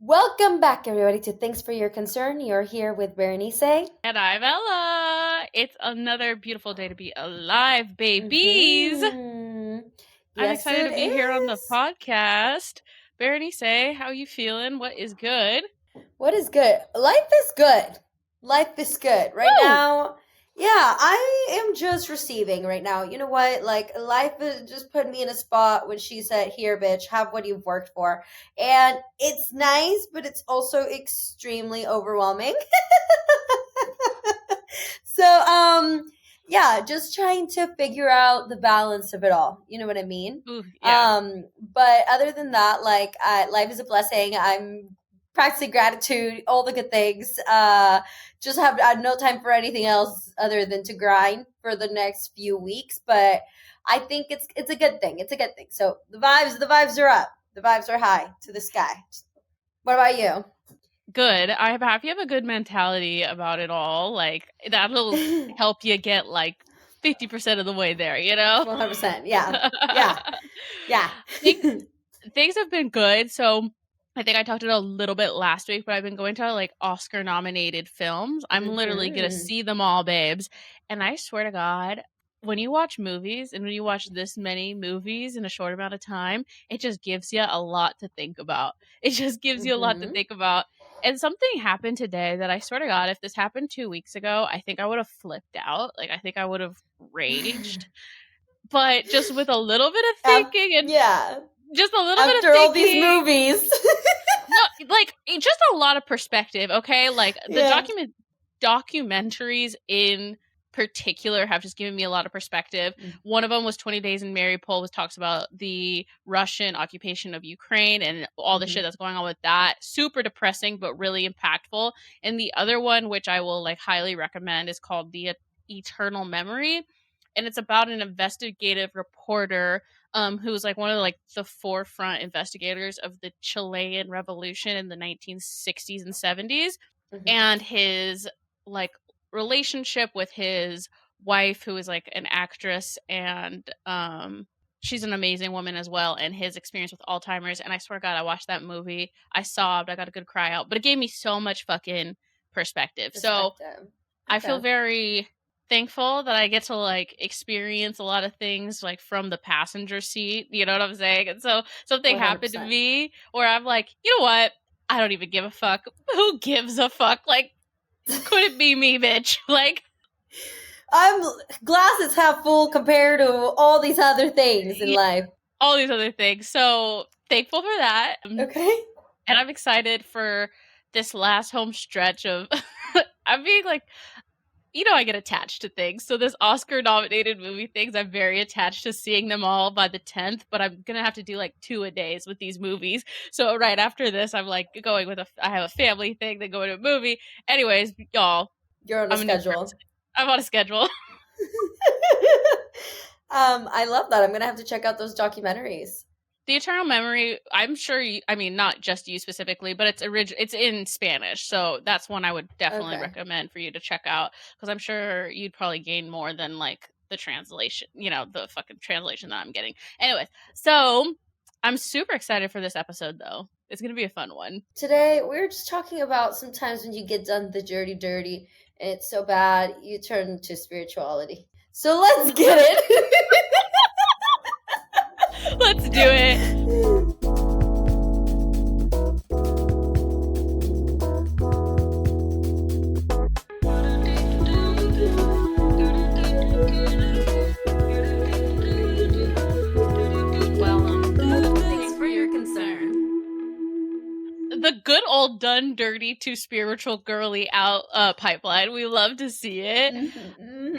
Welcome back, everybody, to Thanks for Your Concern. You're here with Berenice. And I'm Ella. It's another beautiful day to be alive, babies. Mm-hmm. I'm Yes, excited it to be here on the is. podcast. Berenice, how you feeling? What is good? What is good? Life is good. Life is good. Right Woo! now, yeah, I am just receiving right now. You know what? Like, life is just put me in a spot when she said, Here, bitch, have what you've worked for. And it's nice, but it's also extremely overwhelming. So, yeah, just trying to figure out the balance of it all. You know what I mean? Ooh, yeah. But other than that, like, life is a blessing. I'm practicing gratitude, all the good things. Just have no time for anything else other than to grind for the next few weeks. But I think it's a good thing. It's a good thing. So the vibes are up. The vibes are high to the sky. What about you? Good. I'm happy you have a good mentality about it all. Like, that'll help you get like 50% of the way there, you know? 100%. Yeah. Yeah. Yeah. Think things have been good. So I think I talked about it a little bit last week, but I've been going to like Oscar nominated films. I'm literally gonna Hmm. see them all, babes. And I swear to God, when you watch movies and when you watch this many movies in a short amount of time, it just gives you a lot to think about. It just gives you a lot to Hmm. think about. And something happened today that I swear to God, if this happened 2 weeks ago, I think I would have flipped out. Like I think I would have raged. But just with a little bit of thinking and Yeah. just a little bit of After all these thinking. movies. No, like just a lot of perspective, okay? Like the Yeah. documentaries in particular have just given me a lot of perspective. One of them was 20 Days in Mariupol, which talks about the Russian occupation of Ukraine and all the Hmm. shit that's going on with that. Super depressing, but really impactful. And the other one, which I will like highly recommend, is called The Eternal Memory. And it's about an investigative reporter who was like one of like the forefront investigators of the Chilean Revolution in the 1960s and 70s, Hmm. and his like relationship with his wife, who is like an actress, and she's an amazing woman as well, and his experience with Alzheimer's. And I swear to God, I watched that movie, I sobbed, I got a good cry out, but it gave me so much fucking perspective. So Perspective. I feel Okay. very thankful that I get to like experience a lot of things like from the passenger seat, you know what I'm saying? And so something happened to 100%. me where I'm like, you know what? I don't even give a fuck. Who gives a fuck? Like, could it be me, bitch? Like, I'm glasses half full compared to all these other things in yeah, life. all these other things. So thankful for that. Okay. And I'm excited for this last home stretch of I'm being like, I get attached to things. So this Oscar nominated movie things, I'm very attached to seeing them all by the 10th, but I'm going to have to do like 2 a days with these movies. So right after this, I'm like going with I have a family thing, then going to a movie. Anyways, y'all, You're on a I'm a new person. schedule. I'm on a schedule. I love that. I'm gonna have to check out those documentaries. The Eternal Memory, I'm sure I mean, not just you specifically, but it's in Spanish. So that's one I would definitely Okay. recommend for you to check out, because I'm sure you'd probably gain more than like the translation, the fucking translation that I'm getting. Anyways, so I'm super excited for this episode though. It's going to be a fun one. Today we were just talking about sometimes when you get done the dirty and it's so bad you turn to spirituality. So let's get it. Let's do it. Thanks for your concern. The good old done dirty to spiritual girly out pipeline. We love to see it.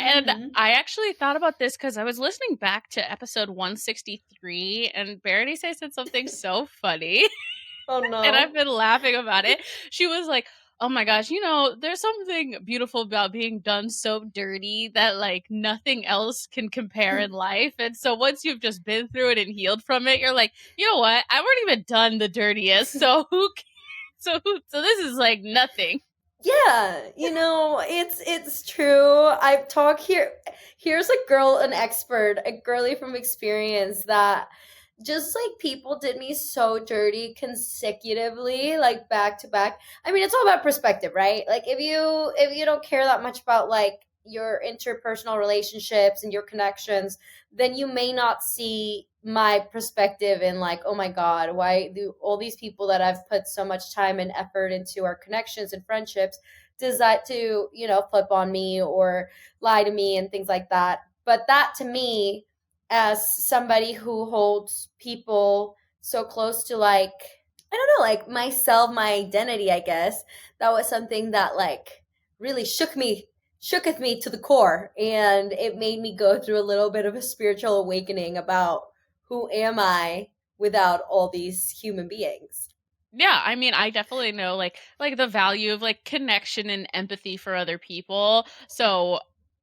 And I actually thought about this because I was listening back to episode 163, and Berenice said something so funny, Oh and no. I've been laughing about it. She was like, "Oh my gosh, there's something beautiful about being done so dirty that like nothing else can compare in life." And so once you've just been through it and healed from it, you're like, you know what? I've already been done the dirtiest, so so this is like nothing. Yeah, it's true. I've talked here. Here's a girl, an expert, a girly from experience that just like people did me so dirty consecutively, like back to back. I mean, it's all about perspective, right? Like if you don't care that much about like your interpersonal relationships and your connections, then you may not see my perspective in like, oh my god, why do all these people that I've put so much time and effort into our connections and friendships decide to, flip on me or lie to me and things like that. But that to me, as somebody who holds people so close to like, I don't know, like myself, my identity, I guess, that was something that like really shooketh me to the core, and it made me go through a little bit of a spiritual awakening about who am I without all these human beings. Yeah, I mean, I definitely know like the value of like connection and empathy for other people. So,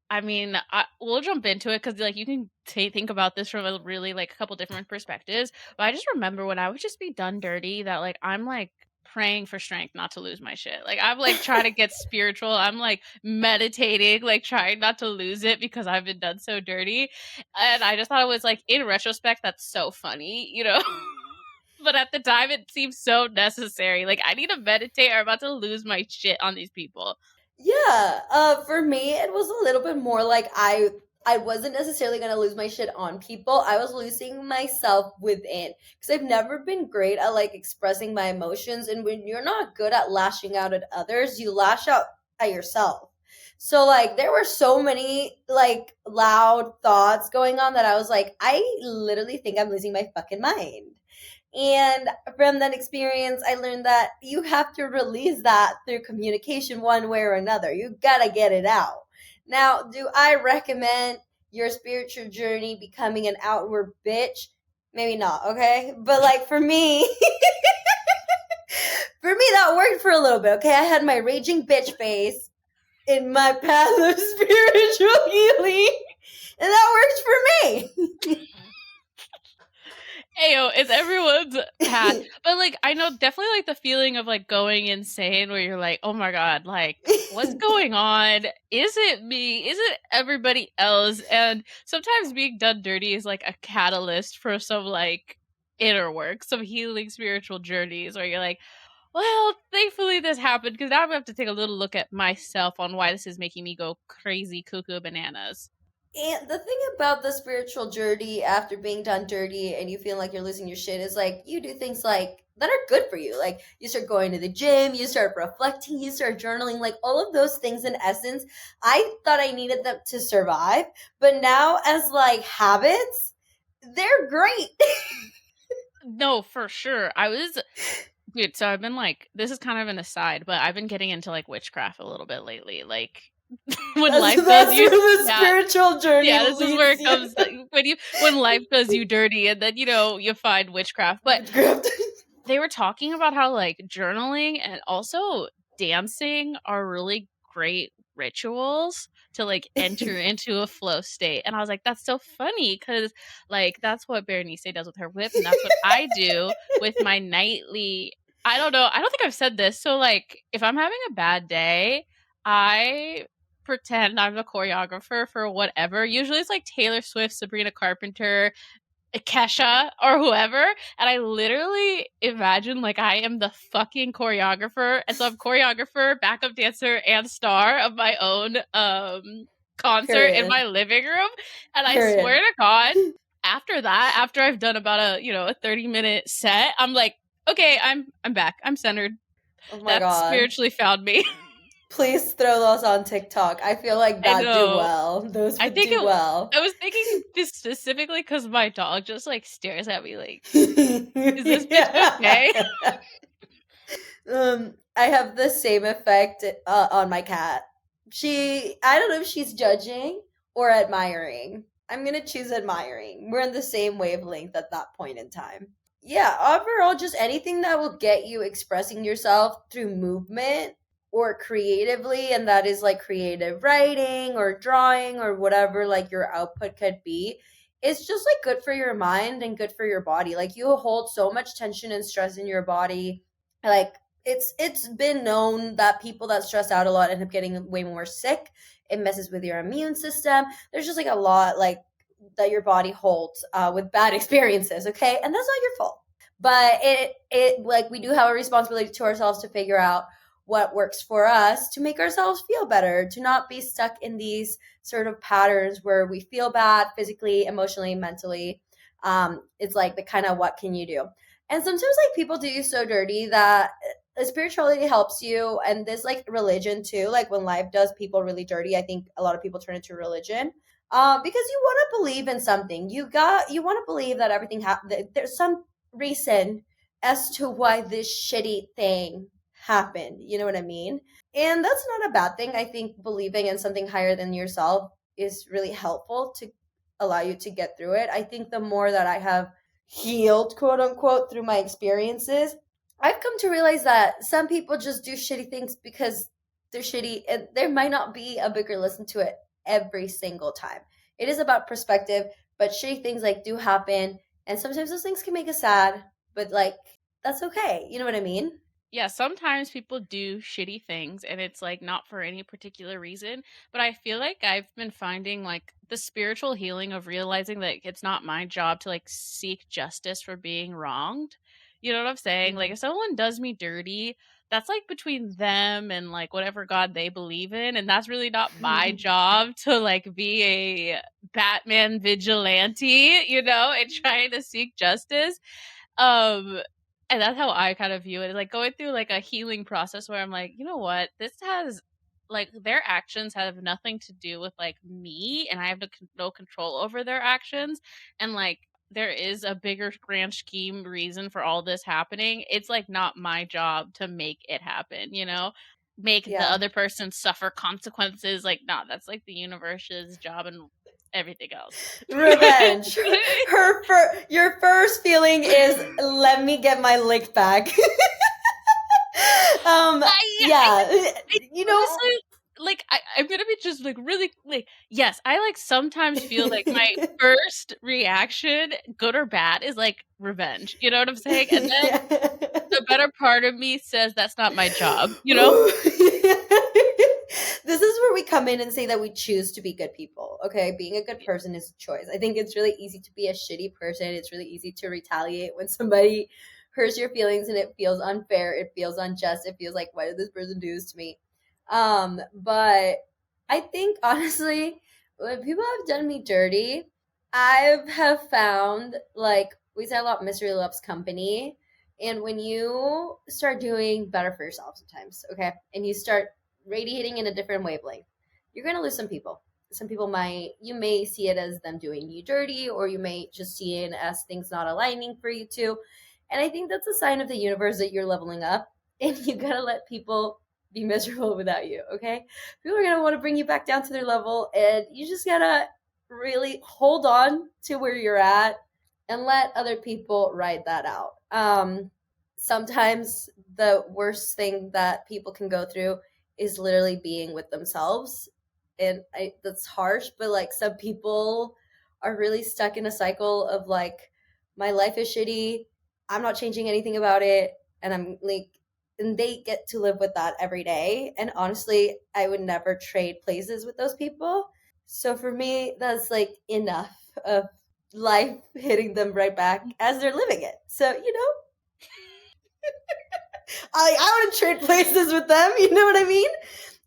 I mean, we'll jump into it because like you can think about this from a really like a couple different perspectives. But I just remember when I would just be done dirty that like I'm like praying for strength not to lose my shit. Like I'm like trying to get spiritual. I'm like meditating, like trying not to lose it because I've been done so dirty. And I just thought it was like in retrospect, that's so funny, you know? But at the time it seems so necessary. Like I need to meditate or I'm about to lose my shit on these people. Yeah, for me, it was a little bit more like I wasn't necessarily gonna lose my shit on people. I was losing myself within because I've never been great at like expressing my emotions, and when you're not good at lashing out at others, you lash out at yourself. So like there were so many like loud thoughts going on that I was like, I literally think I'm losing my fucking mind. And from that experience, I learned that you have to release that through communication one way or another. You gotta get it out. Now, do I recommend your spiritual journey becoming an outward bitch? Maybe not, okay? But like for me, for me that worked for a little bit, okay? I had my raging bitch face in my path of spiritual healing, and that works for me. Ayo, it's everyone's path. But like I know definitely like the feeling of like going insane where you're like, oh my god, like what's going on? Is it me? Is it everybody else? And sometimes being done dirty is like a catalyst for some like inner work, some healing spiritual journeys where you're like, well, thankfully this happened because now I'm gonna have to take a little look at myself on why this is making me go crazy cuckoo bananas. And the thing about the spiritual journey after being done dirty and you feel like you're losing your shit is like you do things like that are good for you. Like you start going to the gym, you start reflecting, you start journaling, like all of those things in essence. I thought I needed them to survive, but now as like habits, they're great. No, for sure. Dude, so I've been like, this is kind of an aside, but I've been getting into like witchcraft a little bit lately. Like when life That's does you, where the yeah, spiritual journey yeah, this is where leads it comes. When life does you dirty, and then you find witchcraft. But you. they were talking about how like journaling and also dancing are really great rituals to like enter into a flow state. And I was like, that's so funny because like that's what Berenice does with her whip, and that's what I do with my nightly. I don't know. I don't think I've said this. So like if I'm having a bad day, I pretend I'm the choreographer for whatever. Usually it's like Taylor Swift, Sabrina Carpenter, Kesha, or whoever, and I literally imagine like I am the fucking choreographer, and so I'm choreographer, backup dancer, and star of my own concert in my living room. And I swear to God, after I've done about a 30-minute set, I'm like, okay, I'm back, I'm centered. Oh my God. Spiritually found me. Please throw those on TikTok. I feel like that do well. Those would do well. I was thinking this specifically because my dog just like stares at me like, is this bitch okay? I have the same effect on my cat. I don't know if she's judging or admiring. I'm gonna choose admiring. We're in the same wavelength at that point in time. Yeah, overall, just anything that will get you expressing yourself through movement or creatively, and that is like creative writing or drawing or whatever like your output could be. It's just like good for your mind and good for your body. Like you hold so much tension and stress in your body. Like it's been known that people that stress out a lot end up getting way more sick. It messes with your immune system. There's just like a lot like that your body holds with bad experiences, okay? And that's not your fault. But it like we do have a responsibility to ourselves to figure out what works for us to make ourselves feel better, to not be stuck in these sort of patterns where we feel bad physically, emotionally, mentally. It's like the kind of what can you do? And sometimes like people do you so dirty that spirituality helps you, and this like religion too. Like when life does people really dirty, I think a lot of people turn it to religion. Because you want to believe in something. You want to believe that everything there's some reason as to why this shitty thing happened. You know what I mean? And that's not a bad thing. I think believing in something higher than yourself is really helpful to allow you to get through it. I think the more that I have healed, quote unquote, through my experiences, I've come to realize that some people just do shitty things because they're shitty, and there might not be a bigger lesson to it every single time. It is about perspective, but shitty things like do happen, and sometimes those things can make us sad, but like that's okay. You know what I mean? Yeah, sometimes people do shitty things and it's like not for any particular reason, but I feel like I've been finding like the spiritual healing of realizing that it's not my job to like seek justice for being wronged. You know what I'm saying? Like if someone does me dirty, that's like between them and like whatever God they believe in, and that's really not my job to like be a Batman vigilante, you know, and trying to seek justice. Um and that's how I kind of view it. Like going through like a healing process where I'm like, you know what? This has like their actions have nothing to do with like me, and I have no control over their actions. And like there is a bigger grand scheme reason for all this happening. It's like not my job to make it happen, you know? Make the Yeah. other person suffer consequences. Like, nah, that's like the universe's job and everything else. Revenge. Your first feeling is let me get my lick back. Yeah, you know. Honestly, like I'm gonna be just like really like yes, I like sometimes feel like my first reaction, good or bad, is like revenge. You know what I'm saying? And then the better part of me says that's not my job. You know? This is where we come in and say that we choose to be good people. Okay, being a good person is a choice. I think it's really easy to be a shitty person. It's really easy to retaliate when somebody hurts your feelings and it feels unfair, it feels unjust, it feels like why did this person do this to me? But I think honestly, when people have done me dirty, I have found like we say a lot misery loves company. And when you start doing better for yourself sometimes, okay, and you start radiating in a different wavelength, you're going to lose some people. Some people you may see it as them doing you dirty, or you may just see it as things not aligning for you too. And I think that's a sign of the universe that you're leveling up, and you got to let people be miserable without you, okay? People are going to want to bring you back down to their level, and you just got to really hold on to where you're at and let other people ride that out. Sometimes the worst thing that people can go through is literally being with themselves. And that's harsh, but like some people are really stuck in a cycle of like, my life is shitty. I'm not changing anything about it. And I'm like, and they get to live with that every day. And honestly, I would never trade places with those people. So for me, that's like enough of life hitting them right back as they're living it. So, you know, I wouldn't trade places with them. You know what I mean?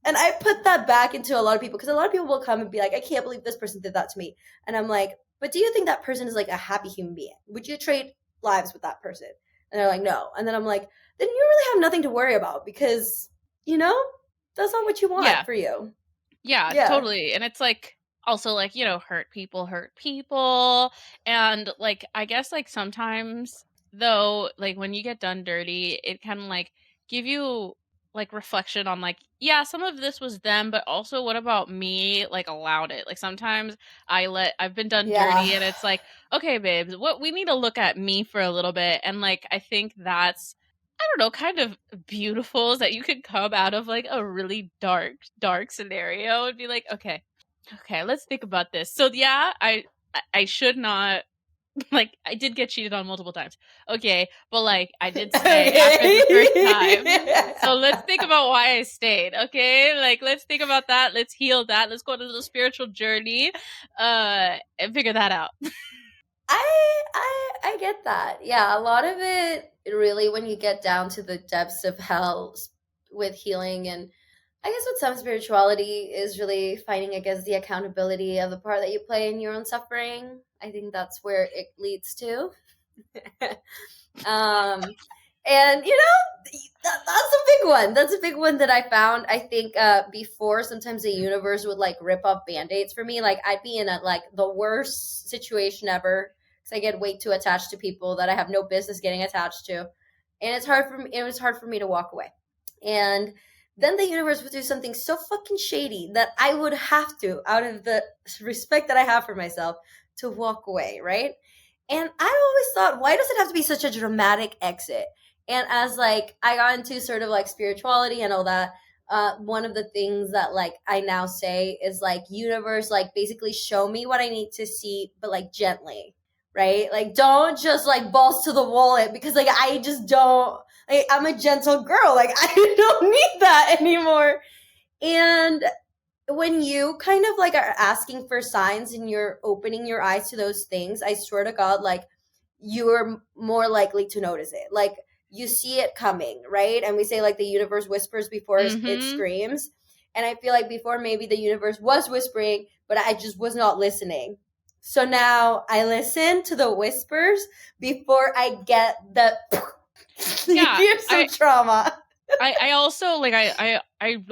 And I put that back into a lot of people, because a lot of people will come and be like, I can't believe this person did that to me. And I'm like, but do you think that person is like a happy human being? Would you trade lives with that person? And they're like, no. And then I'm like, then you really have nothing to worry about, because, you know, that's not what you want for you. Yeah, totally. And it's like also like, you know, hurt people. And like I guess like sometimes though, like when you get done dirty, it can like give you like reflection on like, yeah, some of this was them, but also what about me like allowed it. Like sometimes I've been done dirty and it's like, okay, babes, what we need to look at me for a little bit. And like I think that's, I don't know, kind of beautiful is that you could come out of like a really dark scenario and be like, okay, let's think about this. So yeah, I should not like I did get cheated on multiple times. Okay, but like I did stay after the first time. So let's think about why I stayed. Okay, like let's think about that. Let's heal that. Let's go on a little spiritual journey, and figure that out. I get that. Yeah, a lot of it really when you get down to the depths of hell with healing, and I guess with some spirituality is really finding, I guess, the accountability of the part that you play in your own suffering. I think that's where it leads to. um and that's a big one. That's a big one that I found. I think before, sometimes the universe would like rip off band-aids for me. Like I'd be in a like the worst situation ever because I get way too attached to people that I have no business getting attached to, and it was hard for me to walk away. And then the universe would do something so fucking shady that I would have to, out of the respect that I have for myself, to walk away, right? And I always thought, why does it have to be such a dramatic exit? And as like I got into sort of like spirituality and all that, one of the things that like I now say is like, universe, like basically show me what I need to see, but like gently, right? Like don't just like balls to the wall it, because like I just don't. Like, I'm a gentle girl. Like I don't need that anymore. And when you kind of like are asking for signs and you're opening your eyes to those things, I swear to God, like you're more likely to notice it. Like you see it coming, right? And we say like the universe whispers before it screams. And I feel like before maybe the universe was whispering, but I just was not listening. So now I listen to the whispers before I get the here's some trauma. I also like I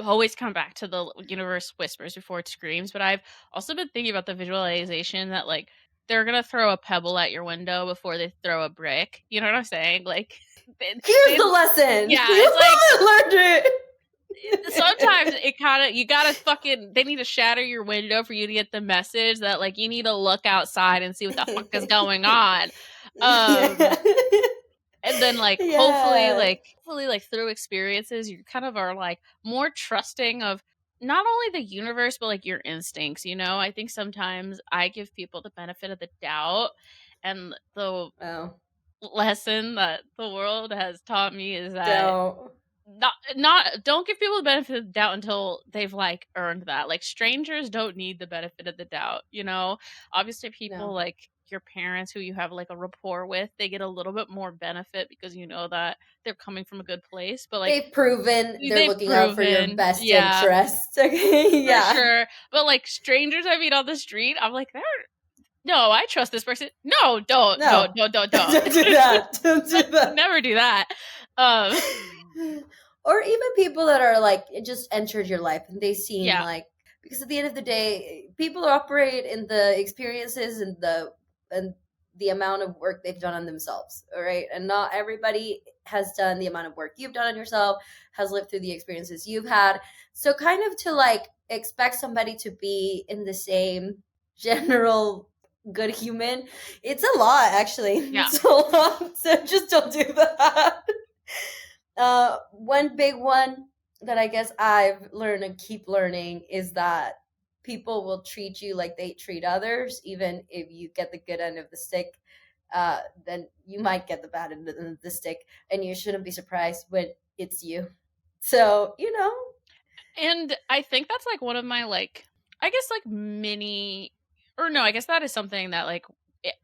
always come back to the universe whispers before it screams, but I've also been thinking about the visualization that like they're gonna throw a pebble at your window before they throw a brick. You know what I'm saying? Like here's the lesson. Yeah, you it's like learned it. Sometimes it kind of, you gotta fucking, they need to shatter your window for you to get the message that like you need to look outside and see what the fuck is going on. And then like hopefully like through experiences you kind of are like more trusting of not only the universe but like your instincts, you know? I think sometimes I give people the benefit of the doubt, and the lesson that the world has taught me is that don't give people the benefit of the doubt until they've like earned that. Like strangers don't need the benefit of the doubt, you know? Obviously people like your parents who you have like a rapport with, they get a little bit more benefit because you know that they're coming from a good place, but like they've proven they're looking out for your best interest. Okay, for sure. But like strangers I meet on the street, I'm like, no, I trust this person. No, don't don't do that. Don't do that. Never do that. Or even people that are like just entered your life and they seem like, because at the end of the day, people operate in the experiences and the amount of work they've done on themselves, all right? And not everybody has done the amount of work you've done on yourself, has lived through the experiences you've had. So kind of to like expect somebody to be in the same general good human, it's a lot actually. It's a lot. So just don't do that. One big one that I guess I've learned and keep learning is that people will treat you like they treat others. Even if you get the good end of the stick, then you might get the bad end of the stick, and you shouldn't be surprised when it's you. So, you know. And I think that's like one of my like, I guess like I guess that is something that like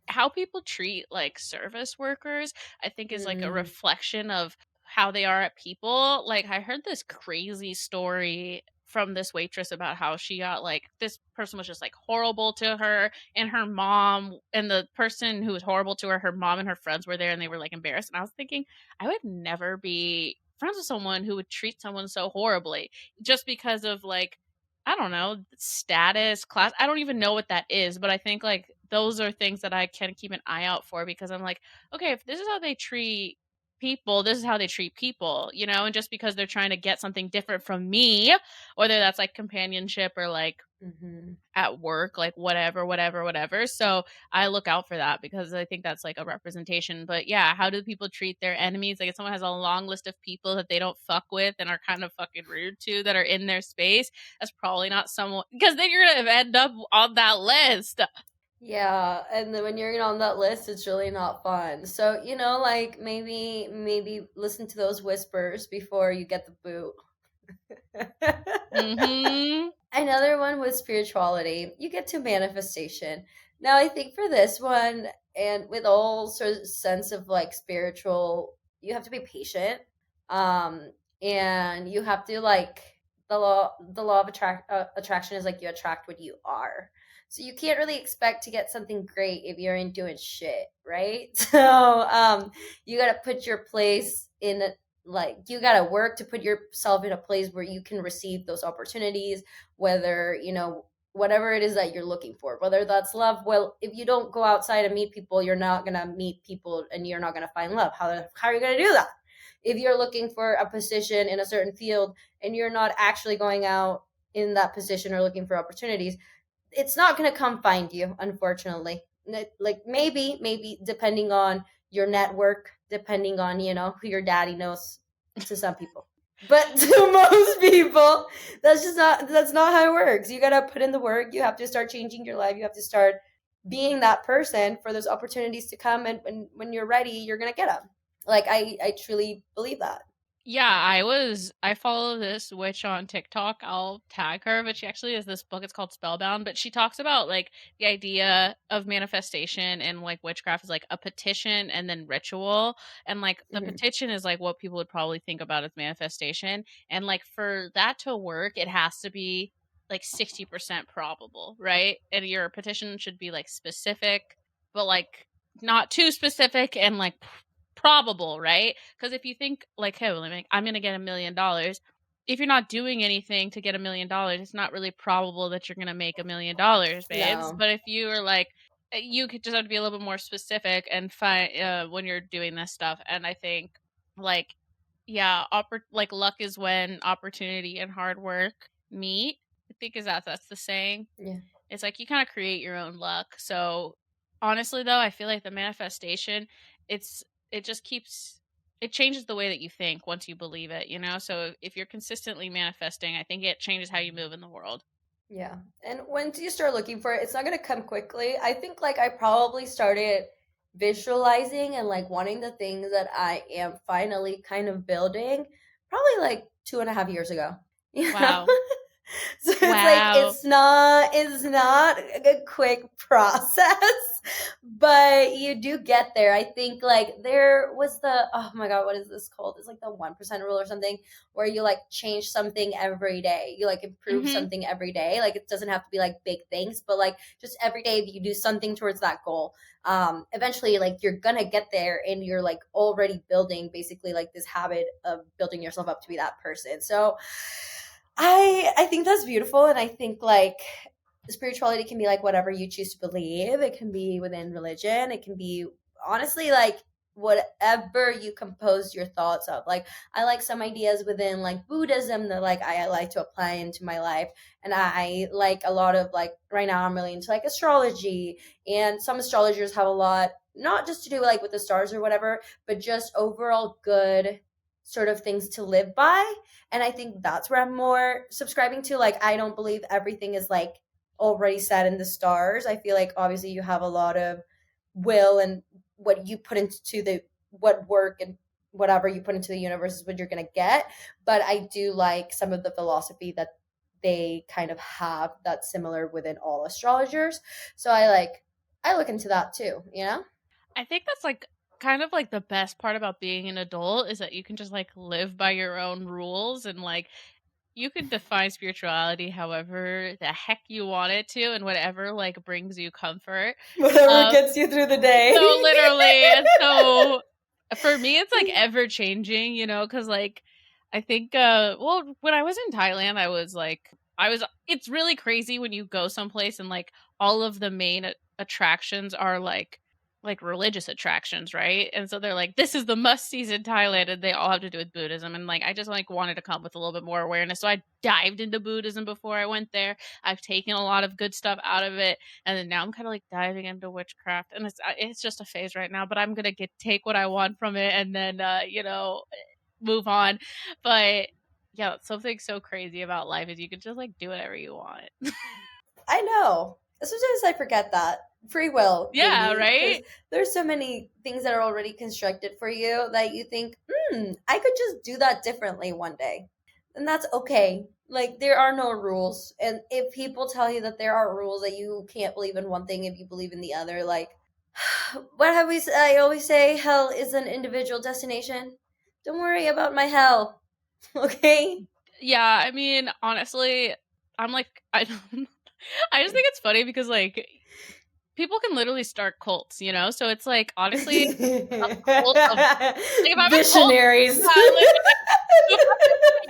how people treat like service workers, I think is like a reflection of how they are at people. Like I heard this crazy story from this waitress about how she got like, this person was just like horrible to her, and her mom and the person who was horrible to her mom and her friends were there, and they were like embarrassed. And I was thinking, I would never be friends with someone who would treat someone so horribly just because of like, I don't know, status, class. I don't even know what that is, but I think like those are things that I can keep an eye out for, because I'm like, okay, if this is how they treat people, this is how they treat people, you know? And just because they're trying to get something different from me, whether that's like companionship or like at work, like whatever. So I look out for that because I think that's like a representation. But yeah, how do people treat their enemies? Like if someone has a long list of people that they don't fuck with and are kind of fucking rude to that are in their space, that's probably not someone, because then you're gonna end up on that list. Yeah, and then when you're on that list, it's really not fun. So, like maybe listen to those whispers before you get the boot. Mm-hmm. Another one with spirituality, you get to manifestation. Now, I think for this one, and with all sort of sense of like spiritual, you have to be patient, um, and you have to like the law of attraction is like you attract what you are. So you can't really expect to get something great if you ain't doing shit, right? So you got to put your place in like you got to work to put yourself in a place where you can receive those opportunities, whether whatever it is that you're looking for, whether that's love. Well, if you don't go outside and meet people, you're not going to meet people and you're not going to find love. How are you going to do that if you're looking for a position in a certain field and you're not actually going out in that position or looking for opportunities? It's not going to come find you, unfortunately. Like maybe depending on your network, depending on who your daddy knows, to some people, but to most people, that's not how it works. You got to put in the work. You have to start changing your life. You have to start being that person for those opportunities to come, and when you're ready, you're going to get them. Like I truly believe that. Yeah, I follow this witch on TikTok. I'll tag her, but she actually has this book. It's called Spellbound, but she talks about like the idea of manifestation and like witchcraft is like a petition and then ritual. And like the Mhm. petition is like what people would probably think about as manifestation. And like for that to work, it has to be like 60% probable, right? And your petition should be like specific, but like not too specific and like probable, right? Because if you think like, hey, well, I'm gonna get $1 million. If you're not doing anything to get $1 million, it's not really probable that you're gonna make $1 million, babes. No. But if you are like, you could just have to be a little bit more specific and find when you're doing this stuff. And I think like, yeah, like luck is when opportunity and hard work meet. I think that's the saying. Yeah. It's like you kind of create your own luck. So honestly though, I feel like the manifestation, it's it just keeps it changes the way that you think once you believe it, you know? So if you're consistently manifesting, I think it changes how you move in the world. Yeah. And once you start looking for it, it's not going to come quickly. I think like I probably started visualizing and like wanting the things that I am finally kind of building probably like 2.5 years ago. You know? Wow. So it's like Wow. it's not a quick process, but you do get there. I think like there was oh my god, what is this called? It's like the 1% rule or something, where you like change something every day. You like improve Mhm. something every day. Like it doesn't have to be like big things, but like just every day that you do something towards that goal. Eventually like you're gonna get there and you're like already building basically like this habit of building yourself up to be that person. So I think that's beautiful, and I think like spirituality can be like whatever you choose to believe. It can be within religion. It can be honestly like whatever you compose your thoughts of. Like I like some ideas within like Buddhism that like I like to apply into my life, and I like a lot of like right now I'm really into like astrology, and some astrologers have a lot not just to do like with the stars or whatever, but just overall good sort of things to live by. And I think that's where I'm more subscribing to. Like I don't believe everything is like already set in the stars. I feel like obviously you have a lot of will, and what you put into the what work and whatever you put into the universe is what you're going to get. But I do like some of the philosophy that they kind of have that's similar within all astrologers. So I look into that too, you know? I think that's like kind of like the best part about being an adult is that you can just like live by your own rules and like you can define spirituality however the heck you want it to and whatever like brings you comfort. Whatever Um gets you through the day. so literally, and so for me it's like ever changing, you know, cuz like I think well when I was in Thailand I was it's really crazy when you go someplace and like all of the main attractions are like religious attractions, right? And so they're like, this is the must sees in Thailand, and they all have to do with Buddhism. And like, I just like wanted to come with a little bit more awareness, so I dived into Buddhism before I went there. I've taken a lot of good stuff out of it, and then now I'm kind of like diving into witchcraft, and it's just a phase right now. But I'm gonna take what I want from it, and then you know move on. But yeah, something so crazy about life is you can just like do whatever you want. I know. Sometimes I forget that. free will, Yeah, baby. right? Because there's so many things that are already constructed for you that you think, I could just do that differently one day. And that's okay. Like, there are no rules. And if people tell you that there are rules, that you can't believe in one thing if you believe in the other, like, what have we, I always say, hell is an individual destination. Don't worry about my hell. Okay? Yeah, I mean, honestly, I'm like, I don't, I just think it's funny because like people can literally start cults, you know? So it's like honestly a cult of like if I'm a cult, Visionaries. yeah, like if I'm,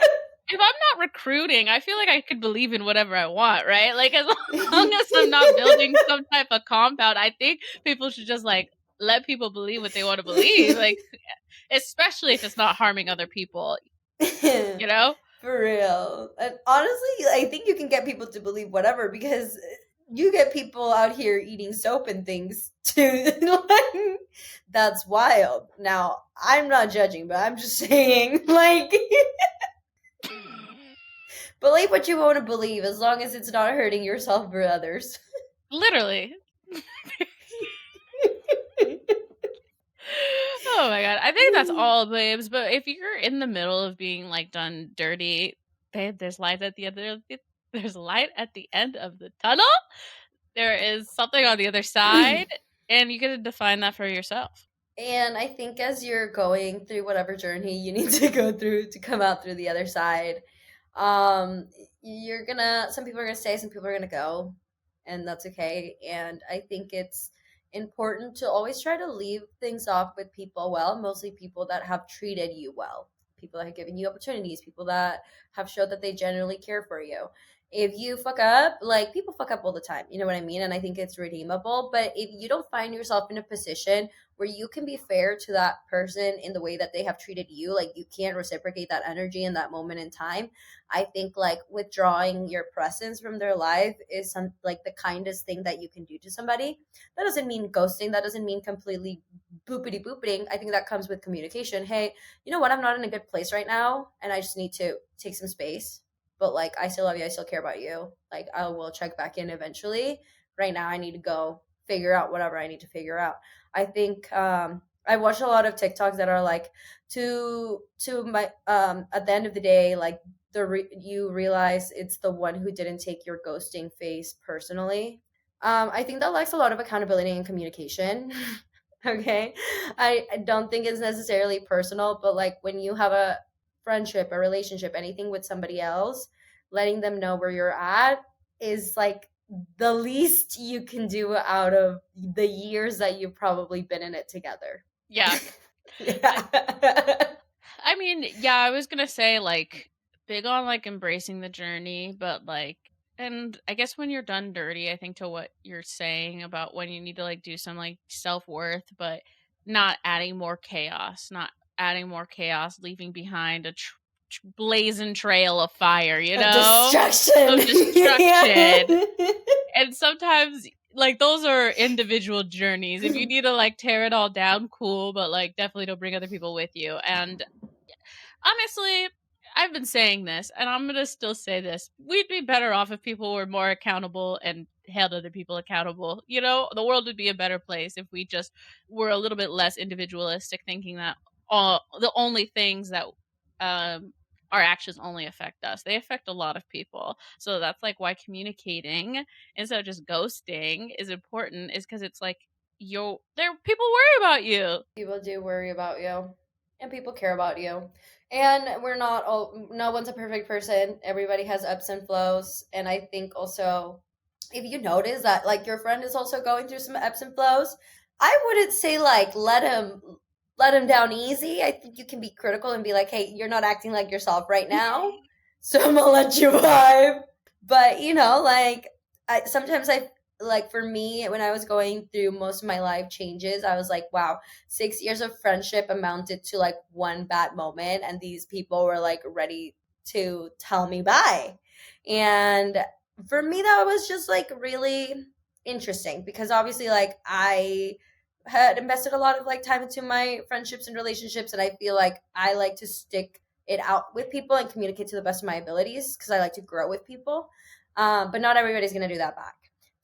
if I'm not recruiting, I feel like I could believe in whatever I want, right? Like as long as I'm not building some type of compound, I think people should just like let people believe what they want to believe, like especially if it's not harming other people, you know? For real. And honestly, I think you can get people to believe whatever because you get people out here eating soap and things too. Like, that's wild. Now, I'm not judging, but I'm just saying, like, believe what you want to believe as long as it's not hurting yourself or others. Literally. Oh my god. I think that's all, babes. But if you're in the middle of being like done dirty, babe, there's light at the other there's light at the end of the tunnel. There is something on the other side, and you get to define that for yourself. And I think as you're going through whatever journey you need to go through to come out through the other side, you're gonna, some people are gonna stay, some people are gonna go, and that's okay. And I think it's important to always try to leave things off with people well, mostly people that have treated you well, people that have given you opportunities, people that have showed that they genuinely care for you. If you fuck up, like, people fuck up all the time, you know what I mean? And I think it's redeemable. But if you don't find yourself in a position where you can be fair to that person in the way that they have treated you, like you can't reciprocate that energy in that moment in time, I think like withdrawing your presence from their life is some like the kindest thing that you can do to somebody. That doesn't mean ghosting, that doesn't mean completely boopity booping. I think that comes with communication. Hey, you know what, I'm not in a good place right now and I just need to take some space, but like I still love you, I still care about you, like I will check back in eventually. Right now I need to go figure out whatever I need to figure out. I think I watch a lot of TikToks that are like, to my at the end of the day, like you realize it's the one who didn't take your ghosting phase personally. I think that lacks a lot of accountability and communication. Okay, I don't think it's necessarily personal, but like when you have a friendship, a relationship, anything with somebody else, letting them know where you're at is like the least you can do out of the years that you've probably been in it together. Yeah. Yeah. I mean, yeah, I was gonna say like big on like embracing the journey, but like and I guess when you're done dirty, I think to what you're saying about when you need to like do some like self-worth, but not adding more chaos, not adding more chaos, leaving behind a blazing trail of fire, you know? Destruction. Of destruction. Yeah. And sometimes like those are individual journeys. If you need to like tear it all down, cool, but like definitely don't bring other people with you. And honestly, I've been saying this and I'm going to still say this. We'd be better off if people were more accountable and held other people accountable. You know, the world would be a better place if we just were a little bit less individualistic, thinking that all the only things that our actions only affect us. They affect a lot of people. So that's like why communicating instead of just ghosting is important, is because it's like people worry about you. People do worry about you, and people care about you. And we're not all, no one's a perfect person. Everybody has ups and flows. And I think also, if you notice that like your friend is also going through some ups and flows, I wouldn't say like let him down easy. I think you can be critical and be like, hey, you're not acting like yourself right now, so I'm gonna let you vibe. But you know, like sometimes I like, for me, when I was going through most of my life changes, I was like, wow, 6 years of friendship amounted to like one bad moment, and these people were like ready to tell me bye. And for me, that was just like really interesting because obviously, like, I had invested a lot of like time into my friendships and relationships, and I feel like I like to stick it out with people and communicate to the best of my abilities because I like to grow with people. But not everybody's gonna do that back.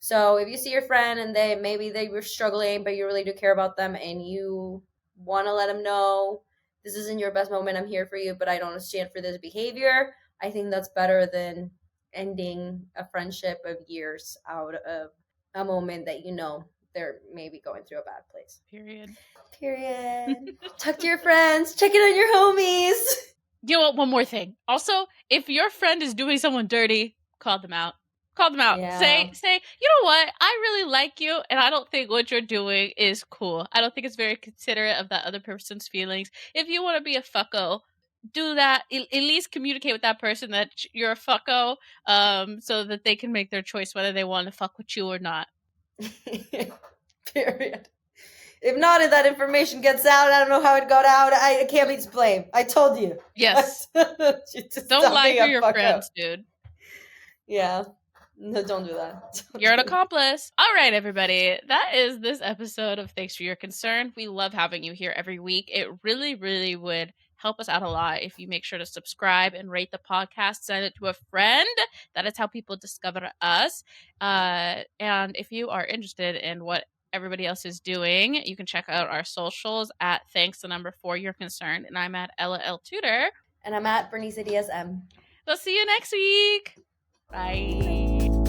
So if you see your friend and they were struggling, but you really do care about them and you want to let them know this isn't your best moment, I'm here for you, but I don't stand for this behavior, I think that's better than ending a friendship of years out of a moment that they're maybe going through a bad place. Period. Talk to your friends. Check in on your homies. You know what? One more thing. Also, if your friend is doing someone dirty, call them out. Call them out. Yeah. Say, you know what? I really like you, and I don't think what you're doing is cool. I don't think it's very considerate of that other person's feelings. If you want to be a fucko, do that. At least communicate with that person that you're a fucko, so that they can make their choice whether they want to fuck with you or not. Period. If not, if that information gets out, I don't know how it got out. I can't be to blame. I told you. Yes. Don't lie to your friends, dude. Yeah. No, don't do that. You're an accomplice. All right, everybody. That is this episode of Thanks for Your Concern. We love having you here every week. It really, really would help us out a lot if you make sure to subscribe and rate the podcast, send it to a friend. That is how people discover us. And if you are interested in what everybody else is doing, you can check out our socials at for your concern. And I'm at Ella L. Tudor. And I'm at Bernice Diaz M. We'll see you next week. Bye.